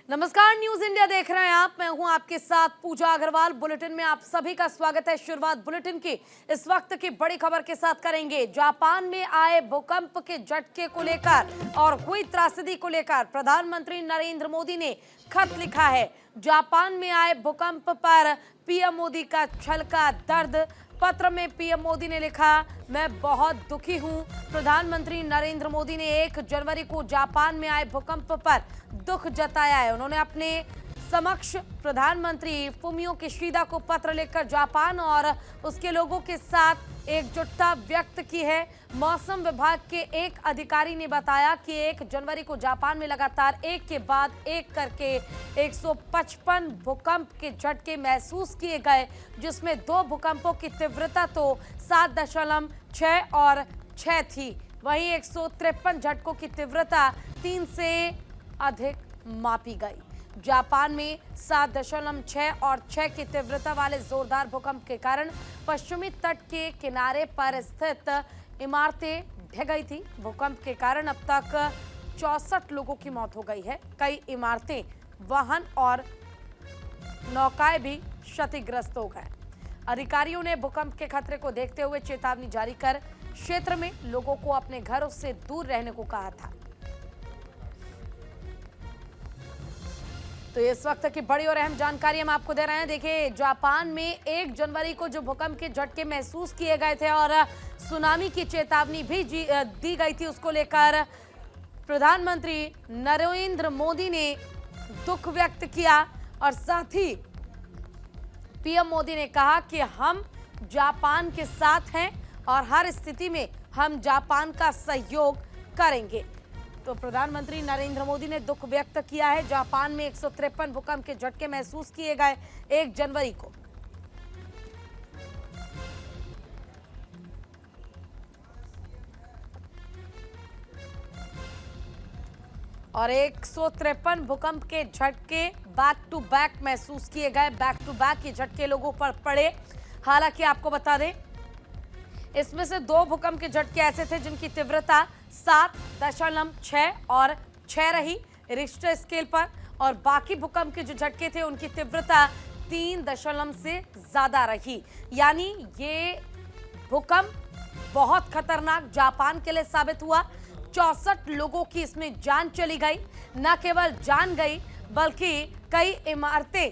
नमस्कार, news India देख रहे हैं आप। मैं हूं आपके साथ पूजा अग्रवाल। बुलेटिन में आप सभी का स्वागत है। शुरुआत बुलेटिन की इस वक्त की बड़ी खबर के साथ करेंगे। जापान में आए भूकंप के झटके को लेकर और हुई त्रासदी को लेकर प्रधानमंत्री नरेंद्र मोदी ने खत लिखा है। जापान में आए भूकंप पर पीएम मोदी का छलका दर्द। पत्र में पीएम मोदी ने लिखा, मैं बहुत दुखी हूं। प्रधानमंत्री नरेंद्र मोदी ने 1 जनवरी को जापान में आए भूकंप पर दुख जताया है। उन्होंने अपने समक्ष प्रधानमंत्री फुमियो किशिदा को पत्र लिखकर जापान और उसके लोगों के साथ एकजुटता व्यक्त की है। मौसम विभाग के एक अधिकारी ने बताया कि 1 जनवरी को जापान में लगातार एक के बाद एक करके 155 भूकंप के झटके महसूस किए गए, जिसमें 2 भूकंपों की तीव्रता तो 7.6 और 6 थी। वहीं 153 झटकों की तीव्रता 3 से अधिक मापी गई। जापान में 7.6 और 6 की तीव्रता वाले जोरदार भूकंप के कारण पश्चिमी तट के किनारे पर स्थित इमारतें ढह गई थी। भूकंप के कारण अब तक 64 लोगों की मौत हो गई है। कई इमारतें, वाहन और नौकाएं भी क्षतिग्रस्त हो गए। अधिकारियों ने भूकंप के खतरे को देखते हुए चेतावनी जारी कर क्षेत्र में लोगों को अपने घरों से दूर रहने को कहा था। तो इस वक्त की बड़ी और अहम जानकारी हम आपको दे रहे हैं। देखिए, जापान में 1 जनवरी को जो भूकंप के झटके महसूस किए गए थे और सुनामी की चेतावनी भी दी गई थी, उसको लेकर प्रधानमंत्री नरेंद्र मोदी ने दुख व्यक्त किया और साथ ही पीएम मोदी ने कहा कि हम जापान के साथ हैं और हर स्थिति में हम जापान का सहयोग करेंगे। तो प्रधानमंत्री नरेंद्र मोदी ने दुख व्यक्त किया है। जापान में 153 भूकंप के झटके महसूस किए गए 1 जनवरी को। और 153 भूकंप के झटके बैक टू बैक महसूस किए गए। बैक टू बैक ये झटके लोगों पर पड़े। हालांकि आपको बता दें, इसमें से 2 भूकंप के झटके ऐसे थे जिनकी तीव्रता 7.6 और 6 रही रिक्टर स्केल पर, और बाकी भूकंप के जो झटके थे उनकी तीव्रता 3 से ज्यादा रही। यानी ये भूकंप बहुत खतरनाक जापान के लिए साबित हुआ। 64 लोगों की इसमें जान चली गई। न केवल जान गई बल्कि कई इमारतें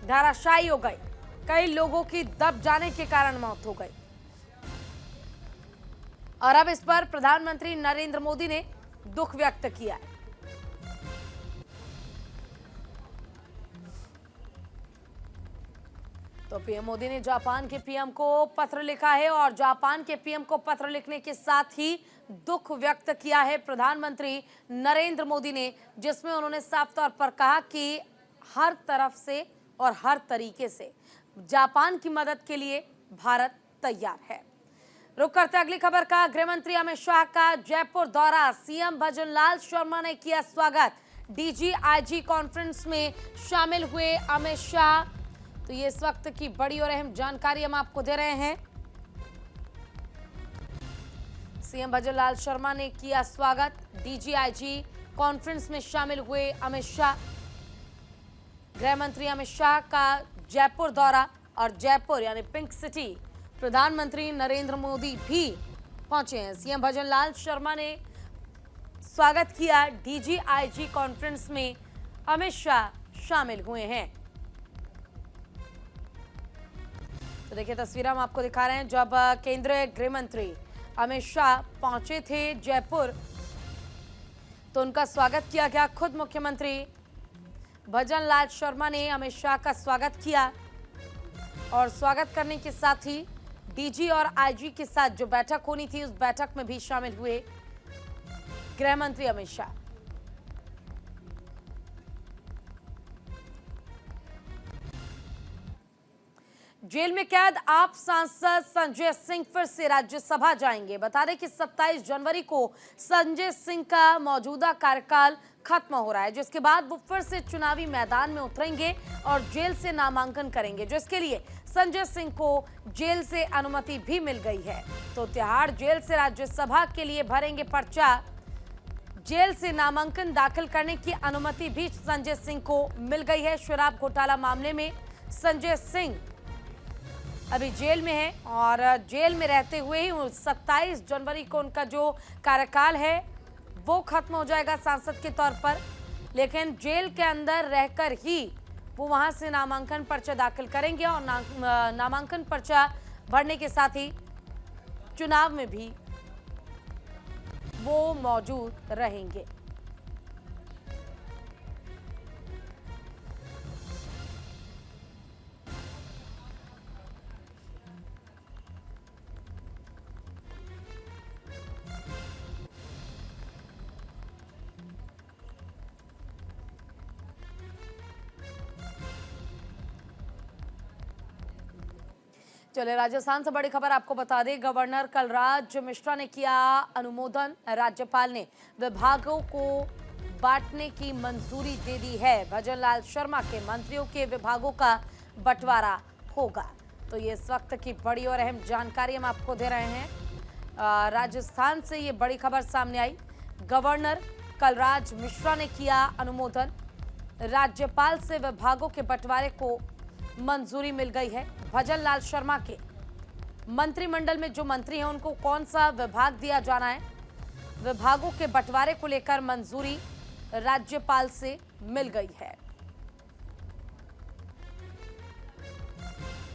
धराशायी हो गई। कई लोगों की दब जाने के कारण मौत हो गई। और अब इस पर प्रधानमंत्री नरेंद्र मोदी ने दुख व्यक्त किया है। तो पीएम मोदी ने जापान के पीएम को पत्र लिखा है और जापान के पीएम को पत्र लिखने के साथ ही दुख व्यक्त किया है प्रधानमंत्री नरेंद्र मोदी ने, जिसमें उन्होंने साफ तौर पर कहा कि हर तरफ से और हर तरीके से जापान की मदद के लिए भारत तैयार है। रुक करते अगली खबर का। गृह मंत्री अमित शाह का जयपुर दौरा। सीएम भजनलाल शर्मा ने किया स्वागत। डीजीआईजी कॉन्फ्रेंस में शामिल हुए अमित शाह। तो ये इस वक्त की बड़ी और अहम जानकारी हम आपको दे रहे हैं। सीएम भजनलाल शर्मा ने किया स्वागत। डीजीआईजी कॉन्फ्रेंस में शामिल हुए अमित शाह। गृह मंत्री अमित शाह का जयपुर दौरा, और जयपुर यानी पिंक सिटी प्रधानमंत्री नरेंद्र मोदी भी पहुंचे हैं। सीएम भजनलाल शर्मा ने स्वागत किया। डीजीआईजी कॉन्फ्रेंस में अमित शाह शामिल हुए हैं। तो देखिए, तस्वीर हम आपको दिखा रहे हैं। जब केंद्रीय गृह मंत्री अमित शाह पहुंचे थे जयपुर, तो उनका स्वागत किया गया। खुद मुख्यमंत्री भजनलाल शर्मा ने अमित शाह का स्वागत किया और स्वागत करने के साथ ही डीजी और आईजी के साथ जो बैठक होनी थी, उस बैठक में भी शामिल हुए गृह मंत्री अमित शाह। जेल में कैद आप सांसद संजय सिंह फिर से राज्यसभा जाएंगे। बता दें कि 27 जनवरी को संजय सिंह का मौजूदा कार्यकाल खत्म हो रहा है, जिसके बाद वो फिर से चुनावी मैदान में उतरेंगे और जेल से नामांकन करेंगे, जिसके लिए संजय सिंह को जेल से अनुमति भी मिल गई है। तो तिहाड़ जेल से राज्यसभा के लिए भरेंगे पर्चा। जेल से नामांकन दाखिल करने की अनुमति भी संजय सिंह को मिल गई है। शराब घोटाला मामले में संजय सिंह अभी जेल में है और जेल में रहते हुए ही 27 जनवरी को उनका जो कार्यकाल है वो खत्म हो जाएगा सांसद के तौर पर, लेकिन जेल के अंदर रहकर ही वो वहां से नामांकन पर्चा दाखिल करेंगे और नामांकन पर्चा भरने के साथ ही चुनाव में भी वो मौजूद रहेंगे। चले राजस्थान से बड़ी खबर आपको बता दें, गवर्नर कलराज मिश्रा ने किया अनुमोदन। राज्यपाल ने विभागों को बांटने की मंजूरी दे दी है। भजन लाल शर्मा के मंत्रियों के विभागों का बंटवारा होगा। तो ये इस वक्त की बड़ी और अहम जानकारी हम आपको दे रहे हैं। राजस्थान से ये बड़ी खबर सामने आई। गवर्नर कलराज मिश्रा ने किया अनुमोदन। राज्यपाल से विभागों के बंटवारे को मंजूरी मिल गई है। भजन लाल शर्मा के मंत्रिमंडल में जो मंत्री हैं उनको कौन सा विभाग दिया जाना है, विभागों के बंटवारे को लेकर मंजूरी राज्यपाल से मिल गई है।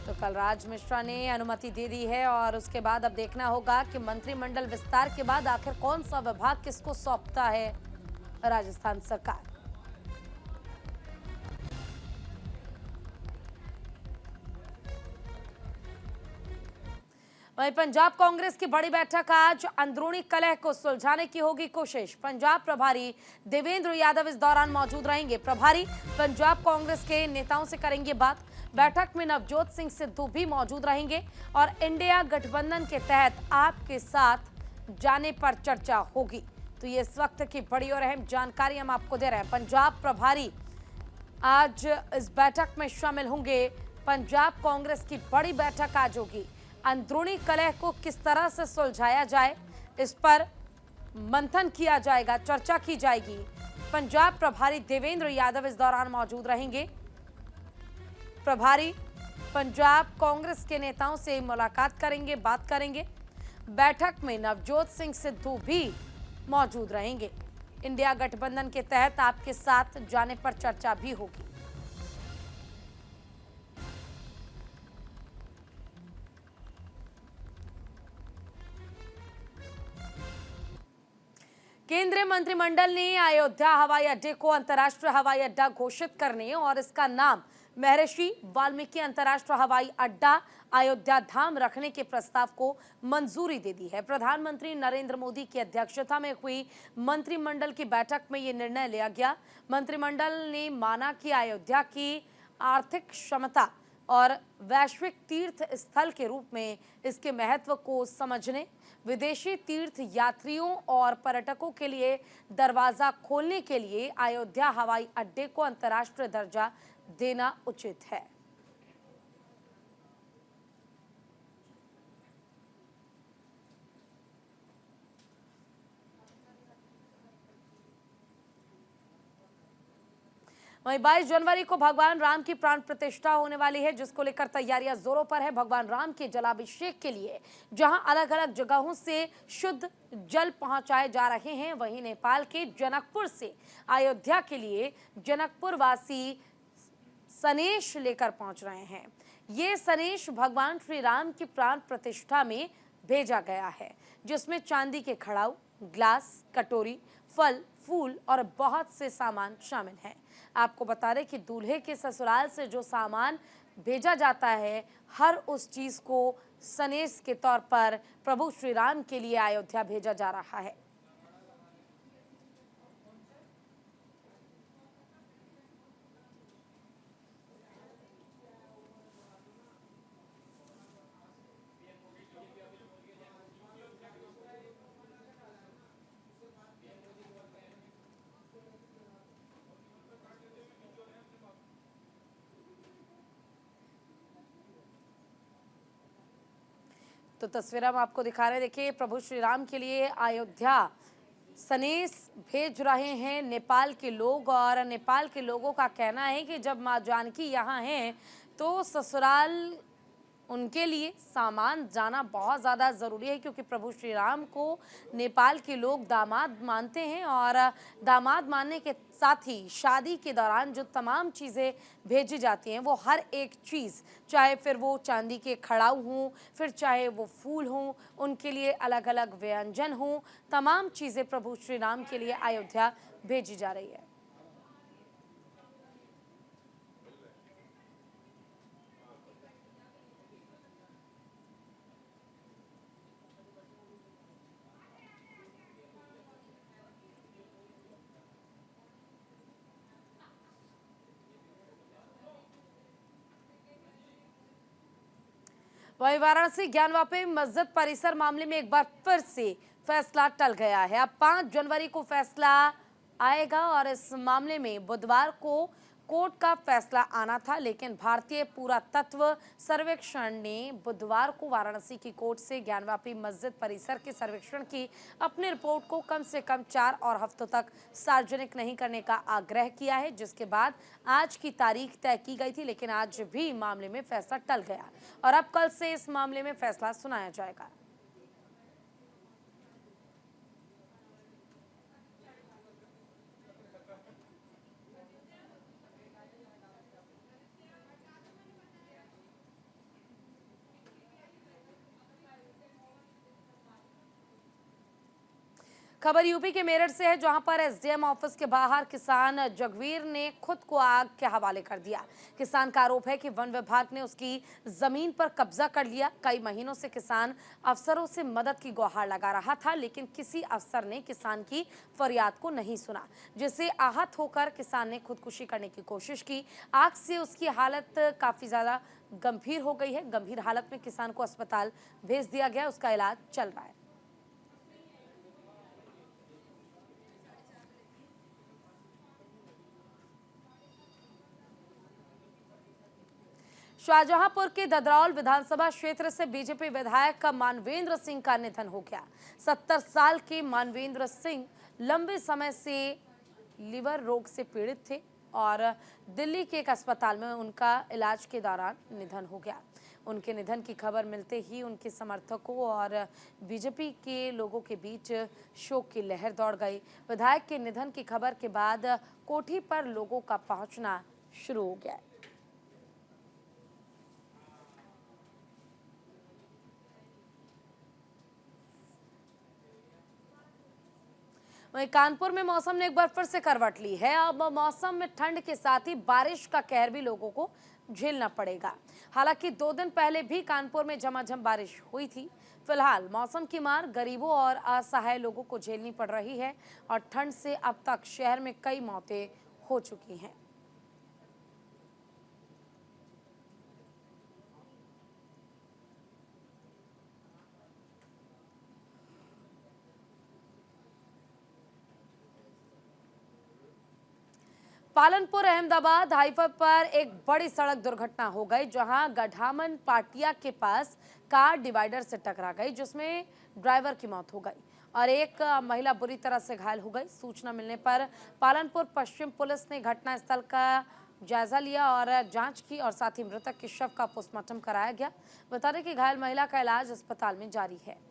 तो कलराज मिश्रा ने अनुमति दे दी है और उसके बाद अब देखना होगा कि मंत्रिमंडल विस्तार के बाद आखिर कौन सा विभाग किसको सौंपता है राजस्थान सरकार। वहीं पंजाब कांग्रेस की बड़ी बैठक आज। अंदरूनी कलह को सुलझाने की होगी कोशिश। पंजाब प्रभारी देवेंद्र यादव इस दौरान मौजूद रहेंगे। प्रभारी पंजाब कांग्रेस के नेताओं से करेंगे बात। बैठक में नवजोत सिंह सिद्धू भी मौजूद रहेंगे और इंडिया गठबंधन के तहत आपके साथ जाने पर चर्चा होगी। तो ये इस वक्त की बड़ी और अहम जानकारी हम आपको दे रहे हैं। पंजाब प्रभारी आज इस बैठक में शामिल होंगे। पंजाब कांग्रेस की बड़ी बैठक आज होगी। अंदरूनी कलह को किस तरह से सुलझाया जाए, इस पर मंथन किया जाएगा, चर्चा की जाएगी। पंजाब प्रभारी देवेंद्र यादव इस दौरान मौजूद रहेंगे। प्रभारी पंजाब कांग्रेस के नेताओं से मुलाकात करेंगे, बात करेंगे। बैठक में नवजोत सिंह सिद्धू भी मौजूद रहेंगे। इंडिया गठबंधन के तहत आपके साथ जाने पर चर्चा भी होगी। केंद्रीय मंत्रिमंडल ने अयोध्या हवाई अड्डे को अंतर्राष्ट्रीय हवाई अड्डा घोषित करने और इसका नाम महर्षि वाल्मीकि अंतर्राष्ट्रीय हवाई अड्डा अयोध्या धाम रखने के प्रस्ताव को मंजूरी दे दी है। प्रधानमंत्री नरेंद्र मोदी की अध्यक्षता में हुई मंत्रिमंडल की बैठक में यह निर्णय लिया गया। मंत्रिमंडल ने माना कि अयोध्या की आर्थिक क्षमता और वैश्विक तीर्थ स्थल के रूप में इसके महत्व को समझने, विदेशी तीर्थ यात्रियों और पर्यटकों के लिए दरवाजा खोलने के लिए अयोध्या हवाई अड्डे को अंतर्राष्ट्रीय दर्जा देना उचित है। वहीं 22 जनवरी को भगवान राम की प्राण प्रतिष्ठा होने वाली है, जिसको लेकर तैयारियां जोरों पर है। भगवान राम के जलाभिषेक के लिए जहां अलग अलग जगहों से शुद्ध जल पहुंचाए जा रहे हैं, वहीं नेपाल के जनकपुर से अयोध्या के लिए जनकपुर वासी सनेश लेकर पहुंच रहे हैं। ये सनेश भगवान श्री राम की प्राण प्रतिष्ठा में भेजा गया है, जिसमें चांदी के खड़ाऊ, ग्लास, कटोरी, फल, फूल और बहुत से सामान शामिल हैं। आपको बता दें कि दूल्हे के ससुराल से जो सामान भेजा जाता है, हर उस चीज को सनेश के तौर पर प्रभु श्री राम के लिए अयोध्या भेजा जा रहा है। तो तस्वीर हम आपको दिखा रहे हैं। देखिए, प्रभु श्री राम के लिए अयोध्या संदेश भेज रहे हैं नेपाल के लोग, और नेपाल के लोगों का कहना है कि जब माँ जानकी यहाँ हैं तो ससुराल उनके लिए सामान जाना बहुत ज़्यादा ज़रूरी है, क्योंकि प्रभु श्री राम को नेपाल के लोग दामाद मानते हैं। और दामाद मानने के साथ ही शादी के दौरान जो तमाम चीज़ें भेजी जाती हैं, वो हर एक चीज़, चाहे फिर वो चांदी के खड़ाऊ हों, फिर चाहे वो फूल हों, उनके लिए अलग अलग व्यंजन हों, तमाम चीज़ें प्रभु श्री राम के लिए अयोध्या भेजी जा रही है। वहीं वाराणसी ज्ञानवापी मस्जिद परिसर मामले में एक बार फिर से फैसला टल गया है। अब 5 जनवरी को फैसला आएगा, और इस मामले में बुधवार को कोर्ट का फैसला आना था, लेकिन भारतीय पुरातत्व सर्वेक्षण ने बुधवार को वाराणसी की कोर्ट से ज्ञानवापी मस्जिद परिसर के सर्वेक्षण की अपनी रिपोर्ट को कम से कम 4 और हफ्तों तक सार्वजनिक नहीं करने का आग्रह किया है, जिसके बाद आज की तारीख तय की गई थी, लेकिन आज भी मामले में फैसला टल गया और अब कल से इस मामले में फैसला सुनाया जाएगा। खबर यूपी के मेरठ से है, जहां पर एसडीएम ऑफिस के बाहर किसान जगवीर ने खुद को आग के हवाले कर दिया। किसान का आरोप है कि वन विभाग ने उसकी जमीन पर कब्जा कर लिया। कई महीनों से किसान अफसरों से मदद की गुहार लगा रहा था, लेकिन किसी अफसर ने किसान की फरियाद को नहीं सुना, जिससे आहत होकर किसान ने खुदकुशी करने की कोशिश की। आग से उसकी हालत काफी ज्यादा गंभीर हो गई है। गंभीर हालत में किसान को अस्पताल भेज दिया गया, उसका इलाज चल रहा है। शाहजहांपुर के ददरौल विधानसभा क्षेत्र से बीजेपी विधायक मानवेंद्र सिंह का निधन हो गया। 70 साल के मानवेंद्र सिंह लंबे समय से लीवर रोग से पीड़ित थे, और दिल्ली के एक अस्पताल में उनका इलाज के दौरान निधन हो गया। उनके निधन की खबर मिलते ही उनके समर्थकों और बीजेपी के लोगों के बीच शोक की लहर दौड़ गई। विधायक के निधन की खबर के बाद कोठी पर लोगों का पहुंचना शुरू हो गया। वहीं कानपुर में मौसम ने एक बार फिर से करवट ली है। अब मौसम में ठंड के साथ ही बारिश का कहर भी लोगों को झेलना पड़ेगा। हालांकि 2 दिन पहले भी कानपुर में झमाझम बारिश हुई थी। फिलहाल मौसम की मार गरीबों और असहाय लोगों को झेलनी पड़ रही है, और ठंड से अब तक शहर में कई मौतें हो चुकी हैं। पालनपुर अहमदाबाद हाईवे पर एक बड़ी सड़क दुर्घटना हो गई, जहां गठामन पाटिया के पास कार डिवाइडर से टकरा गई, जिसमें ड्राइवर की मौत हो गई और एक महिला बुरी तरह से घायल हो गई। सूचना मिलने पर पालनपुर पश्चिम पुलिस ने घटनास्थल का जायजा लिया और जांच की, और साथ ही मृतक के शव का पोस्टमार्टम कराया गया। बता दें कि घायल महिला का इलाज अस्पताल में जारी है।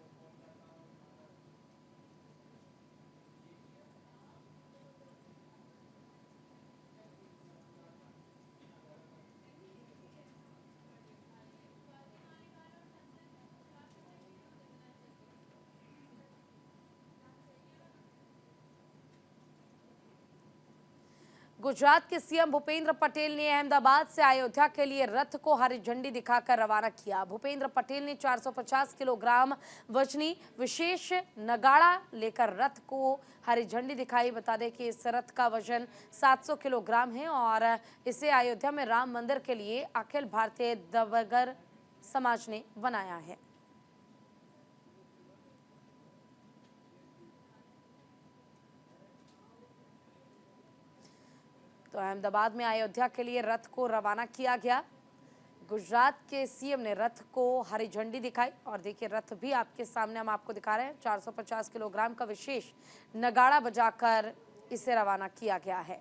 गुजरात के सीएम भूपेंद्र पटेल ने अहमदाबाद से अयोध्या के लिए रथ को हरी झंडी दिखाकर रवाना किया। भूपेंद्र पटेल ने 450 किलोग्राम वजनी विशेष नगाड़ा लेकर रथ को हरी झंडी दिखाई। बता दें कि इस रथ का वजन 700 किलोग्राम है, और इसे अयोध्या में राम मंदिर के लिए अखिल भारतीय दवगर समाज ने बनाया है। तो अहमदाबाद में अयोध्या के लिए रथ को रवाना किया गया। गुजरात के सीएम ने रथ को हरी झंडी दिखाई और देखिए रथ भी आपके सामने हम आपको दिखा रहे हैं। 450 किलोग्राम का विशेष नगाड़ा बजाकर इसे रवाना किया गया है।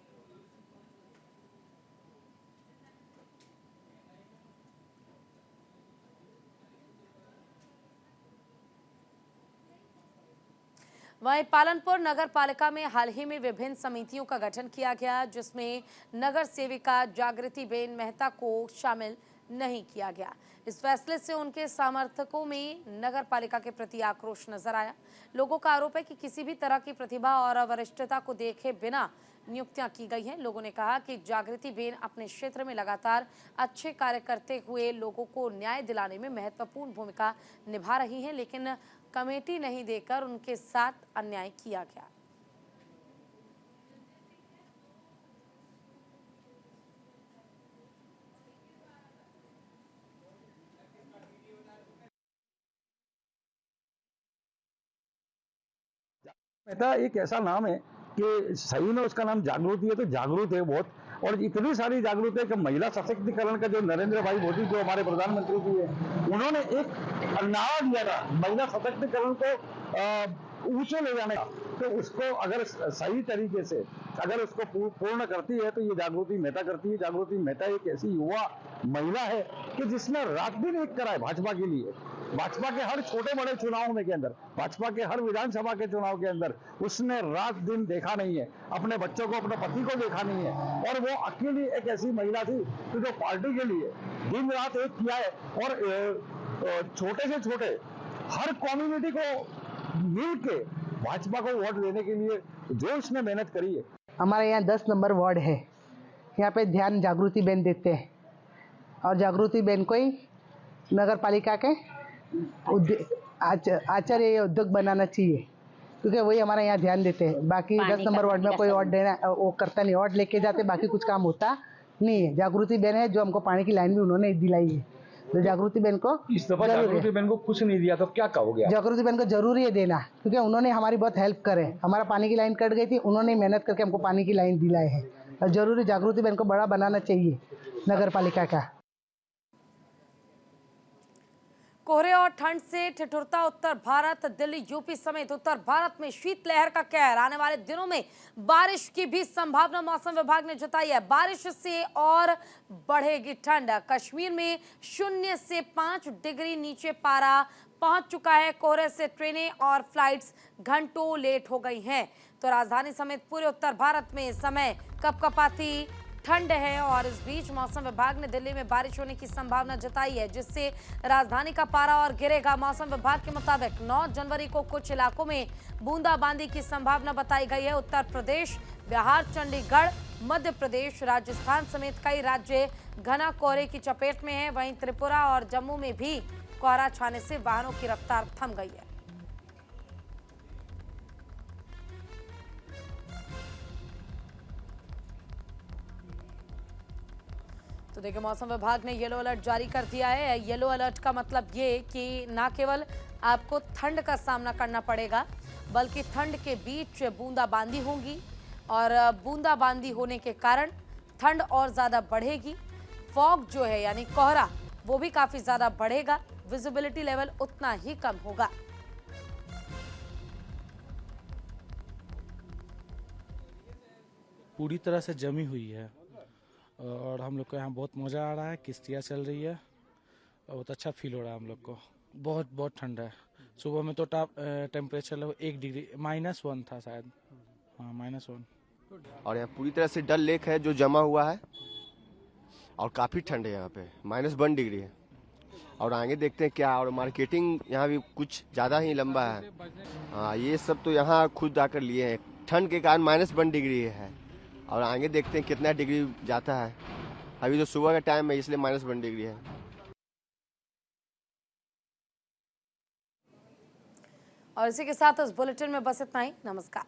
वहीं पालनपुर नगर पालिका में हाल ही में विभिन्न समितियों का गठन किया गया, जिसमें नगर सेविका जागृति बेन मेहता को शामिल नहीं किया गया। इस फैसले से उनके समर्थकों में नगर पालिका के प्रति आक्रोश नजर आया। लोगों का आरोप है कि किसी भी तरह की प्रतिभा और वरिष्ठता को देखे बिना नियुक्तियां की गई हैं। लोगों ने कहा कि जागृति बेन अपने क्षेत्र में लगातार अच्छे कार्य करते हुए लोगों को न्याय दिलाने में महत्वपूर्ण भूमिका निभा रही हैं, लेकिन कमेटी नहीं देकर उनके साथ अन्याय किया गया। मेहता एक ऐसा नाम है कि सही में उसका नाम जागृति है, तो जागरूक है बहुत, और इतनी सारी जागरूक है कि महिला सशक्तिकरण का जो नरेंद्र भाई मोदी जो हमारे प्रधानमंत्री जी है, उन्होंने एक नारा दिया था महिला सशक्तिकरण को ऊंचे ले जाने का। तो उसको अगर सही तरीके से अगर उसको पूर्ण करती है तो ये जागृति मेहता करती है। जागृति मेहता एक ऐसी युवा महिला है कि जिसने रात दिन एक करा है भाजपा के लिए। भाजपा के हर छोटे बड़े चुनाव में के अंदर, भाजपा के हर विधानसभा के चुनाव के अंदर उसने रात दिन देखा नहीं है, अपने बच्चों को अपने पति को देखा नहीं है, और वो अकेली एक ऐसी महिला थी कि जो पार्टी के लिए दिन रात एक किया है। और छोटे से छोटे हर कम्युनिटी को मिल के भाजपा को वोट देने के लिए जो इसने मेहनत करी है। हमारे यहाँ 10 नंबर वार्ड है, यहाँ पे ध्यान जागृति बेन देते हैं और जागृति बेन को ही नगर पालिका के आचार्य उद्योग बनाना चाहिए, क्योंकि वही हमारे यहाँ ध्यान देते हैं। बाकी 10 नंबर वार्ड में कोई वार्ड देना वो करता नहीं, वार्ड लेके जाते, बाकी कुछ काम होता नहीं है। जागृति बेन है जो हमको पानी की लाइन भी उन्होंने दिलाई है, तो जागृति बेन को इस दफा जागृति बेन को कुछ नहीं दिया तो क्या कहोगे? जागृति बेन को जरूरी है देना, क्योंकि उन्होंने हमारी बहुत हेल्प करे। हमारा पानी की लाइन कट गई थी, उन्होंने मेहनत करके हमको पानी की लाइन दिलाए है, और जरूरी जागृति बेन को बड़ा बनाना चाहिए नगर पालिका का। कोहरे और ठंड से ठिठुरता उत्तर भारत, दिल्ली, यूपी समेत उत्तर भारत में शीतलहर का कहर। आने वाले दिनों में बारिश की भी संभावना मौसम विभाग ने जताई है। बारिश से और बढ़ेगी ठंड। कश्मीर में 0 से 5 डिग्री नीचे पारा पहुंच चुका है। कोहरे से ट्रेनें और फ्लाइट्स घंटों लेट हो गई हैं। तो राजधानी समेत पूरे उत्तर भारत में समय कपकपाती ठंड है, और इस बीच मौसम विभाग ने दिल्ली में बारिश होने की संभावना जताई है, जिससे राजधानी का पारा और गिरेगा। मौसम विभाग के मुताबिक 9 जनवरी को कुछ इलाकों में बूंदाबांदी की संभावना बताई गई है। उत्तर प्रदेश, बिहार, चंडीगढ़, मध्य प्रदेश, राजस्थान समेत कई राज्य घना कोहरे की चपेट में है। वहीं त्रिपुरा और जम्मू में भी कोहरा छाने से वाहनों की रफ्तार थम गई है। तो देखिए मौसम विभाग ने येलो अलर्ट जारी कर दिया है। येलो अलर्ट का मतलब ये कि ना केवल आपको ठंड का सामना करना पड़ेगा, बल्कि ठंड के बीच बूंदाबांदी होगी, और बूंदाबांदी होने के कारण ठंड और ज़्यादा बढ़ेगी। फॉग जो है यानी कोहरा वो भी काफ़ी ज़्यादा बढ़ेगा। विजिबिलिटी लेवल उतना ही कम होगा। पूरी तरह से जमी हुई है और हम लोग को यहाँ बहुत मज़ा आ रहा है। किश्तियाँ चल रही है और बहुत अच्छा फील हो रहा है हम लोग को। बहुत ठंड है। सुबह में तो टेम्परेचर लगभग 1 डिग्री -1 था शायद, हाँ -1। और यहाँ पूरी तरह से डल लेक है जो जमा हुआ है, और काफ़ी ठंड है यहाँ पे, -1 डिग्री है। और आगे देखते हैं क्या, और मार्केटिंग यहाँ भी कुछ ज़्यादा ही लंबा है। हाँ, ये सब तो यहाँ खुद आकर लिए हैं। ठंड के कारण -1 डिग्री है, और आगे देखते हैं कितना डिग्री जाता है। अभी तो सुबह का टाइम है, इसलिए -1 डिग्री है। और इसी के साथ इस बुलेटिन में बस इतना ही। नमस्कार।